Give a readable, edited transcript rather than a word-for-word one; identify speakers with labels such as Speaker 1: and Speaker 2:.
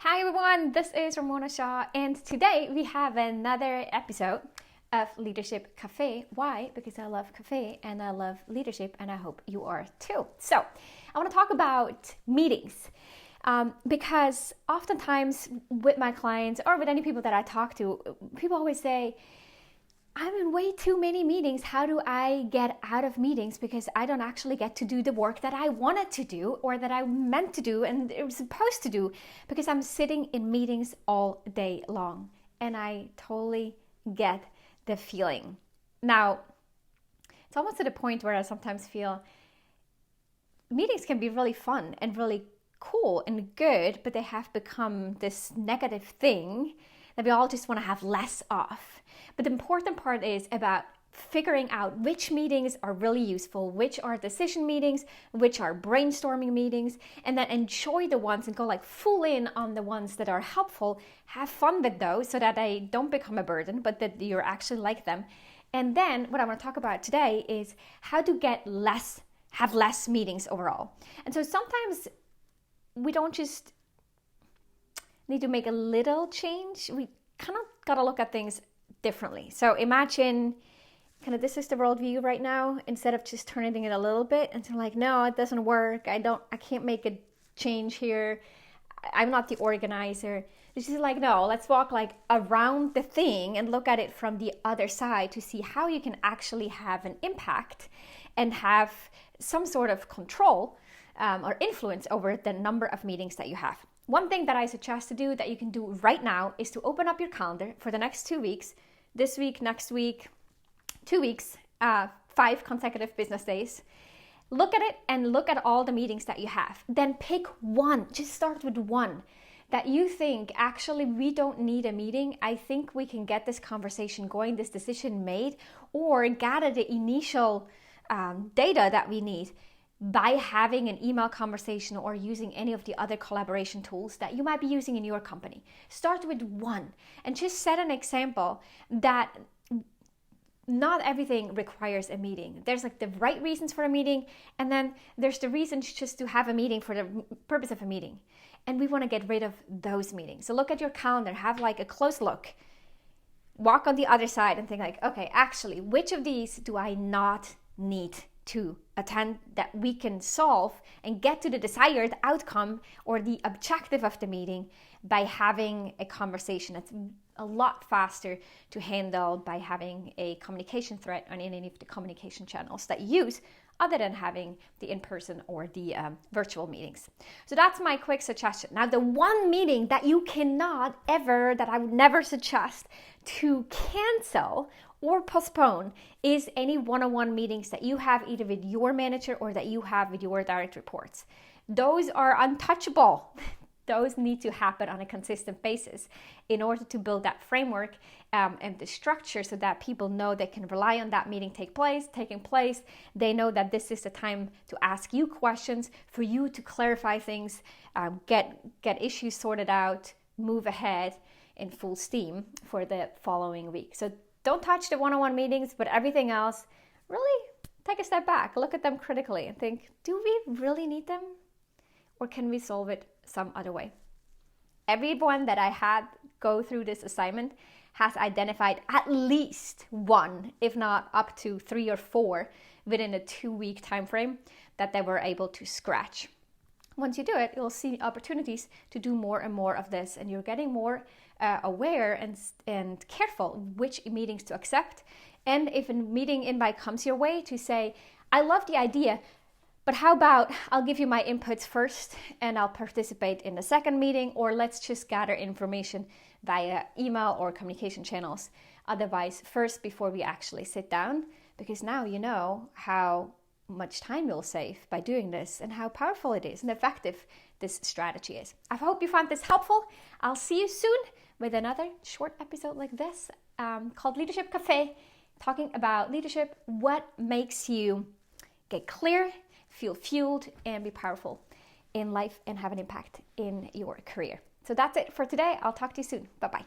Speaker 1: Hi everyone, this is Ramona Shaw, and today we have another episode of Leadership Café. Why? Because I love cafe and I love leadership, and I hope you are too. So, I want to talk about meetings because oftentimes with my clients or with any people that I talk to, people always say, I'm in way too many meetings. How do I get out of meetings? Because I don't actually get to do the work that I wanted to do or that I meant to do and it was supposed to do because I'm sitting in meetings all day long. And I totally get the feeling. Now, it's almost to the point where I sometimes feel meetings can be really fun and really cool and good, but they have become this negative thing that we all just want to have less of. But the important part is about figuring out which meetings are really useful, which are decision meetings, which are brainstorming meetings, and then enjoy the ones and go like full in on the ones that are helpful. Have fun with those so that they don't become a burden, but that you're actually like them. And then what I want to talk about today is how to have less meetings overall. And so sometimes we don't just need to make a little change. We kind of got to look at things differently. So imagine kind of this is the worldview right now, instead of just turning it a little bit and like, no, it doesn't work. I can't make a change here. I'm not the organizer. It's just like, no, let's walk like around the thing and look at it from the other side to see how you can actually have an impact and have some sort of control or influence over the number of meetings that you have. One thing that I suggest to do that you can do right now is to open up your calendar for the next 2 weeks, this week, next week, 2 weeks, 5 consecutive business days. Look at it and look at all the meetings that you have. Then pick one, just start with one that you think, actually, we don't need a meeting. I think we can get this conversation going, this decision made, or gather the initial data that we need by having an email conversation or using any of the other collaboration tools that you might be using in your company. Start with one and just set an example that not everything requires a meeting. There's like the right reasons for a meeting, and then there's the reasons just to have a meeting for the purpose of a meeting. And we want to get rid of those meetings. So look at your calendar, have like a close look, walk on the other side and think like, okay, actually, which of these do I not need to attend that we can solve and get to the desired outcome or the objective of the meeting by having a conversation that's a lot faster to handle by having a communication thread on any of the communication channels that you use other than having the in-person or the virtual meetings. So that's my quick suggestion. Now, the one meeting that you cannot ever, that I would never suggest to cancel or postpone is any one-on-one meetings that you have either with your manager or that you have with your direct reports. Those are untouchable. Those need to happen on a consistent basis in order to build that framework and the structure so that people know they can rely on that meeting taking place. They know that this is the time to ask you questions, for you to clarify things, get issues sorted out, move ahead in full steam for the following week. So don't touch the one-on-one meetings, but everything else, really take a step back, look at them critically and think, do we really need them? Or can we solve it some other way? Everyone that I had go through this assignment has identified at least one, if not up to 3 or 4 within a 2-week time frame that they were able to scratch. Once you do it, you'll see opportunities to do more and more of this, and you're getting more aware and careful which meetings to accept. And if a meeting invite comes your way, to say, I love the idea, but how about I'll give you my inputs first and I'll participate in the second meeting, or let's just gather information via email or communication channels. Otherwise, first, before we actually sit down, because now you know how much time you'll save by doing this and how powerful it is and effective this strategy is. I hope you found this helpful. I'll see you soon with another short episode like this called Leadership Café, talking about leadership, what makes you get clear, feel fueled, and be powerful in life and have an impact in your career. So that's it for today. I'll talk to you soon. Bye-bye.